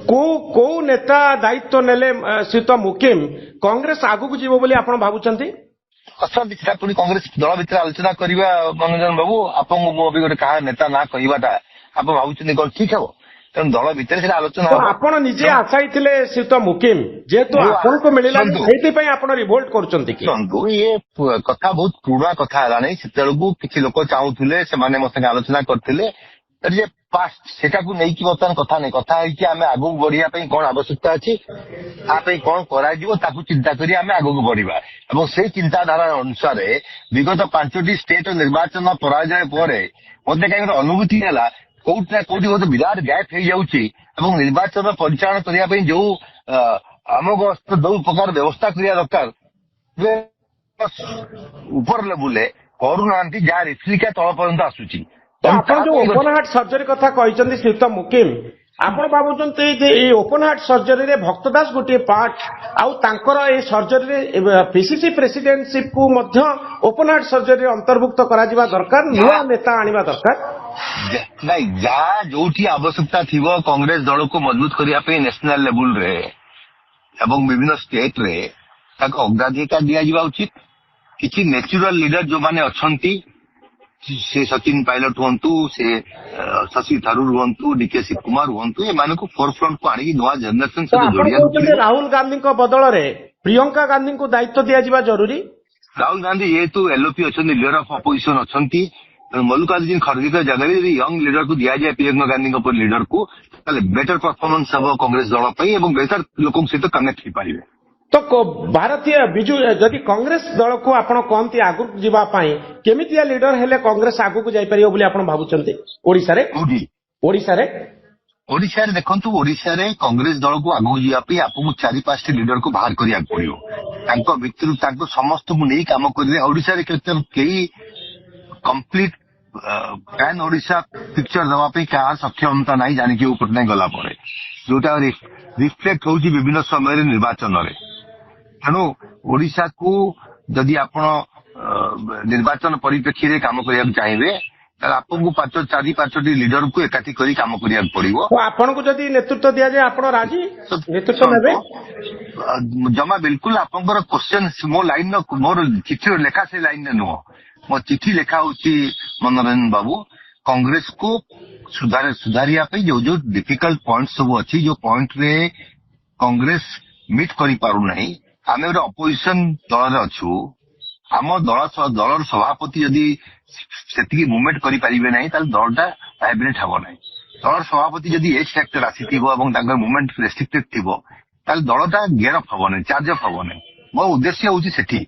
କୋଉ ନେତା ଦାୟିତ୍ୱ ନେଲେ ଶ୍ରୀଯୁକ୍ତ ମୁକିମ କଂଗ୍ରେସ ଆଗକୁ ଯିବ ବୋଲି ଆପଣ ଭାବୁଛନ୍ତି? ଅଛନ୍ତି ସେଟା ପୁଣି କଂଗ୍ରେସ ଦଳ ଭିତରେ ଆଲୋଚନା କରିବା। ମନୋରଞ୍ଜନ ବାବୁ, ଆପଣଙ୍କୁ ମୁଁ ବି ଗୋଟେ କାହା ନେତା ନା କହିବାଟା ଆପଣ ଭାବୁଛନ୍ତି କଣ ଠିକ ହବ? ତେଣୁ ଦଳ ଭିତରେ ସେଟା ଆଲୋଚନା ହବ। ଆପଣ ନିଜେ ଆଶାୟୀ ଥିଲେ ଶ୍ରୀଯୁକ୍ତ ମୁକିମ, ଯେହେତୁ ଆପଣଙ୍କୁ ମିଳିଲାନି ସେଇଥିପାଇଁ ଆପଣ ରିଭୋଲ୍ଟ କରୁଛନ୍ତି କି? ଶୁଣନ୍ତୁ, ଇଏ କଥା ବହୁତ ପୁରୁଣା କଥା ହେଲାଣି। ସେତେବେଳକୁ କିଛି ଲୋକ ଚାହୁଁଥିଲେ, ସେମାନେ ମୋ ସାଙ୍ଗେ ଆଲୋଚନା କରିଥିଲେ ଯେ ପାଷ୍ଟ, ସେଟାକୁ ନେଇକି ବର୍ତ୍ତମାନ କଥା ନାହିଁ। କଥା ହେଇକି ଆମେ ଆଗକୁ ବଢିବା ପାଇଁ କଣ ଆବଶ୍ୟକତା ଅଛି, ତା ପାଇଁ କଣ କରାଯିବ, ତାକୁ ଚିନ୍ତା କରି ଆମେ ଆଗକୁ ବଢିବା। ଏବଂ ସେଇ ଚିନ୍ତାଧାରା ଅନୁସାରେ ବିଗତ 5ଟି ଷ୍ଟେଟ ନିର୍ବାଚନ ପରାଜୟ ପରେ ମତେ କାହିଁ ଗୋଟେ ଅନୁଭୂତି ହେଲା କୋଉଠି ନା କୋଉଠି ଗୋଟେ ବିରାଟ ଗ୍ୟାପ୍ ହେଇଯାଉଛି ଏବଂ ନିର୍ବାଚନ ପରିଚାଳନା କରିବା ପାଇଁ ଯୋଉ ଆମକୁ ଯୋଉ ପ୍ରକାର ବ୍ୟବସ୍ଥା କରିବା ଦରକାର ଉପର ଲେବୁଲରେ କରୁନାହାନ୍ତି, ଯାହା ରିଫ୍ଲିକା ତଳ ପର୍ଯ୍ୟନ୍ତ ଆସୁଛି। ଆପଣ ଯୋଉ ଓପନ ହାର୍ଟ ସର୍ଜରୀ କଥା କହିଛନ୍ତି ଶ୍ରୀଯୁକ୍ତ ମୁକିମ, ଆପଣ ଭାବୁଛନ୍ତି ଯେ ଏଇ ଓପନ ହାର୍ଟ ସର୍ଜରୀରେ ଭକ୍ତ ଦାସ ଗୋଟିଏ ପାର୍ଟ, ଆଉ ତାଙ୍କର ଏଇ ସର୍ଜରୀରେ ପିସିସି ପ୍ରେସିଡେଣ୍ଟସିପ୍ କୁ ମଧ୍ୟ ଓପନ ହାର୍ଟ ସର୍ଜରୀରେ ଅନ୍ତର୍ଭୁକ୍ତ କରାଯିବା ଦରକାର, ନୂଆ ନେତା ଆଣିବା ଦରକାର? ନାଇଁ, ଯାହା ଯୋଉଠି ଆବଶ୍ୟକତା ଥିବ କଂଗ୍ରେସ ଦଳକୁ ମଜବୁତ କରିବା ପାଇଁ ନ୍ୟାସନାଲ ଲେବୁଲରେ ଏବଂ ବିଭିନ୍ନ ଷ୍ଟେଟରେ ତାକୁ ଅଗ୍ରାଧିକାର ଦିଆଯିବା ଉଚିତ। କିଛି ନ୍ୟାଚୁରାଲ ଲିଡର ଯୋଉମାନେ ଅଛନ୍ତି, ସେ ସଚିନ ପାଇଲଟ ହୁଅନ୍ତୁ, ସେ ଶଶି ଥାରୁର ହୁଅନ୍ତୁ, ଡିକେ ଶିବ କୁମାର ହୁଅନ୍ତୁ, ଏମାନଙ୍କୁ ଫୋର ଫ୍ରଣ୍ଟକୁ ଆଣିକି ନୂଆ ଜେନେରେସନ ସହିତ ଯୋଡିବାକୁ ପଡିବ। ରାହୁଲ ଗାନ୍ଧୀଙ୍କ ବଦଳରେ ପ୍ରିୟଙ୍କା ଗାନ୍ଧୀଙ୍କୁ ଦାୟିତ୍ୱ ଦିଆଯିବା ଜରୁରୀ। ରାହୁଲ ଗାନ୍ଧୀ ଯେହେତୁ ଏଲଓପି ଅଛନ୍ତି, ଲିଡର ଅଫ ଅପୋଜିସନ ଅଛନ୍ତି, ମଲ୍ଲିକାର୍ଜୁନ ଖଡଗେଙ୍କ ଜାଗାରେ ଯଦି ୟଙ୍ଗ ଲିଡରକୁ ଦିଆଯାଏ ପ୍ରିୟଙ୍କା ଗାନ୍ଧୀଙ୍କ ପରି ଲିଡରକୁ, ତାହେଲେ ବେଟର ପରଫର୍ମାନ୍ସ ହବ କଂଗ୍ରେସ ଦଳ ପାଇଁ ଏବଂ ବେଟର ଲୋକଙ୍କ ସହିତ କନେକ୍ଟ ହେଇପାରିବେ। ତ ଭାରତୀୟ ବିଜୁ ଯଦି କଂଗ୍ରେସ ଦଳକୁ ଆପଣ କହନ୍ତି ଆଗକୁ ଯିବା ପାଇଁ, କେମିତିଆ ଲିଡର ହେଲେ କଂଗ୍ରେସ ଆଗକୁ ଯାଇପାରିବ ବୋଲି ଆପଣ ଭାବୁଛନ୍ତି? ଓଡ଼ିଶାରେ ଦେଖନ୍ତୁ, ଓଡ଼ିଶାରେ କଂଗ୍ରେସ ଦଳକୁ ଆଗକୁ ଯିବା ପାଇଁ ଆପଣଙ୍କୁ 4-5ଟି ଲିଡରକୁ ବାହାର କରିବାକୁ ପଡିବ। ତାଙ୍କ ଭିତରୁ ତାଙ୍କୁ ସମସ୍ତଙ୍କୁ ନେଇ କାମ କରିଲେ ଓଡ଼ିଶାରେ କେହି କମ୍ପ୍ଲିଟ ପ୍ୟାନ୍ ଓଡ଼ିଶା ପିକ୍ଚର ଦେବା ପାଇଁ କାହାର ସକ୍ଷମତା ନାହିଁ, ଜାଣିକି ପଟ୍ଟନାୟକ ଗଲା ପରେ, ଯୋଉଟା ରିଫ୍ଲେକ୍ଟ ହଉଛି ବିଭିନ୍ନ ସମୟରେ ନିର୍ବାଚନରେ। ତେଣୁ ଓଡ଼ିଶାକୁ ଯଦି ଆପଣ ନିର୍ବାଚନ ପରିପ୍ରେକ୍ଷୀରେ କାମ କରିବାକୁ ଚାହିଁବେ, ତାହେଲେ ଆପଣଙ୍କୁ 4-5ଟି ଲିଡରକୁ ଏକାଠି କରି କାମ କରିବାକୁ ପଡିବ। ଆପଣଙ୍କୁ ଯଦି ନେତୃତ୍ୱ ଦିଆଯାଏ ଆପଣ ରାଜି ନେତୃତ୍ୱ ନେବେ? ଜମା ବିଲକୁଲ। ଆପଣଙ୍କର କ୍ୱେଶ୍ଚନ ମୋ ଲାଇନର, ମୋର ଚିଠିର ଲେଖା ସେ ଲାଇନରେ ନୁହଁ। ମୋ ଚିଠି ଲେଖା ହଉଛି ମନୋରଞ୍ଜନ ବାବୁ, କଂଗ୍ରେସକୁ ସୁଧାରିବା ପାଇଁ ଯୋଉ ଯୋଉ ଡିଫିକଲ୍ଟ ପଏଣ୍ଟ ସବୁ ଅଛି, ଯୋଉ ପଏଣ୍ଟରେ କଂଗ୍ରେସ ମିଟ୍ କରିପାରୁନାହିଁ, ଆମେ ଗୋଟେ ଅପୋଜିସନ ଦଳରେ ଅଛୁ। ଆମ ଦଳର ସଭାପତି ଯଦି ସେତିକି ମୁଭମେଣ୍ଟ କରିପାରିବେ ନାହିଁ, ତାହେଲେ ଦଳଟା ଭାଇବ୍ରେଟ ହେବ ନାହିଁ। ଦଳର ସଭାପତି ଯଦି ଏଜ୍ ଫ୍ୟାକ୍ଟର ଆସିଥିବ ଏବଂ ତାଙ୍କର ମୁଭମେଣ୍ଟ ରେଷ୍ଟ୍ରିକ୍ଟେଡ ଥିବ, ତାହେଲେ ଦଳଟା ଗେୟର ଅଫ୍ ହେବ ନାହିଁ, ଚାର୍ଜ ଅଫ୍ ହେବ ନାହିଁ। ମୋ ଉଦ୍ଦେଶ୍ୟ ହଉଛି ସେଠି।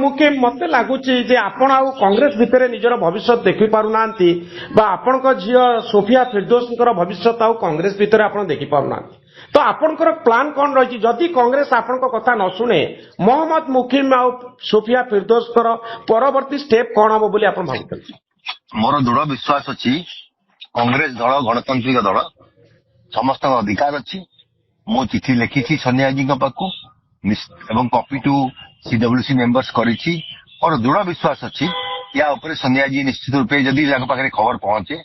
ମୁକିମ, ମତେ ଲାଗୁଛି ଯେ ଆପଣ ଆଉ କଂଗ୍ରେସ ଭିତରେ ନିଜର ଭବିଷ୍ୟତ ଦେଖି ପାରୁନାହାନ୍ତି, ବା ଆପଣଙ୍କ ଝିଅ ସୋଫିଆ ଫିରଦୋସଙ୍କର ଭବିଷ୍ୟତ ଆଉ କଂଗ୍ରେସ ଭିତରେ ଆପଣ ଦେଖିପାରୁନାହାନ୍ତି। ତ ଆପଣଙ୍କର ପ୍ଲାନ କଣ ରହିଛି? ଯଦି କଂଗ୍ରେସ ଆପଣଙ୍କ କଥା ନ ଶୁଣେ, ମହମ୍ମଦ ମୁକିମ ଆଉ ସୋଫିଆ ଫିରଦୋସଙ୍କର ପରବର୍ତ୍ତୀ ଷ୍ଟେପ କଣ ହବ ବୋଲି ଆପଣ ଭାବୁଛନ୍ତି? ମୋର ଦୃଢ ବିଶ୍ୱାସ ଅଛି, କଂଗ୍ରେସ ଦଳ ଗଣତାନ୍ତ୍ରିକ ଦଳ, ସମସ୍ତଙ୍କ ଅଧିକାର ଅଛି। ମୁଁ ଚିଠି ଲେଖିଛି ସୋନିଆ ଜୀଙ୍କ ପାଖକୁ ଏବଂ କପି ଟୁ ସିଡବ୍ଲ୍ୟୁସି ମେମ୍ବର୍ସ କରିଛି। ମୋର ଦୃଢ ବିଶ୍ୱାସ ଅଛି ୟା ଉପରେ ସୋନିଆ ଜୀ ନିଶ୍ଚିତ ରୂପେ ଯଦି ତାଙ୍କ ପାଖରେ ଖବର ପହଞ୍ଚେ,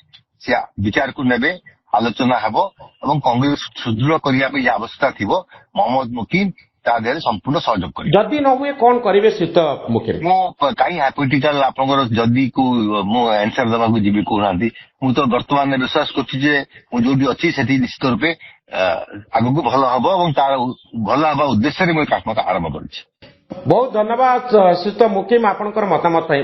ସେ ବିଚାରକୁ ନେବେ, ଆଲୋଚନା ହେବ ଏବଂ କଂଗ୍ରେସ ସୁଦୃଢ କରିବା ପାଇଁ ଯାହା ଆବଶ୍ୟକତା ଥିବ, ମହମ୍ମଦ ମୁକିମ ତା ଦେହରେ ସମ୍ପୂର୍ଣ୍ଣ ସହଯୋଗ କରିବେ। ଯଦି ନ ହୁଏ କଣ କରିବେ ଶ୍ରୀଯୁକ୍ତ ମୁକିମ? ମୁଁ କାହିଁ ହାଇପୋଥେଟିକାଲ ଆପଣଙ୍କର ଯଦି ମୁଁ ଆନ୍ସର ଦେବାକୁ ଯିବି କହୁନାହାନ୍ତି। ମୁଁ ତ ବର୍ତ୍ତମାନ ବିଶ୍ୱାସ କରୁଛି ଯେ ମୁଁ ଯୋଉଠି ଅଛି ସେଠି ନିଶ୍ଚିତ ରୂପେ ଆଗକୁ ଭଲ ହବ ଏବଂ ତାର ଭଲ ହେବା ଉଦ୍ଦେଶ୍ୟରେ ମୁଁ କାମ ଆରମ୍ଭ କରିଛି। ବହୁତ ଧନ୍ୟବାଦ ଶ୍ରୀଯୁକ୍ତ ମୁକିମ ଆପଣଙ୍କର ମତାମତ ପାଇଁ।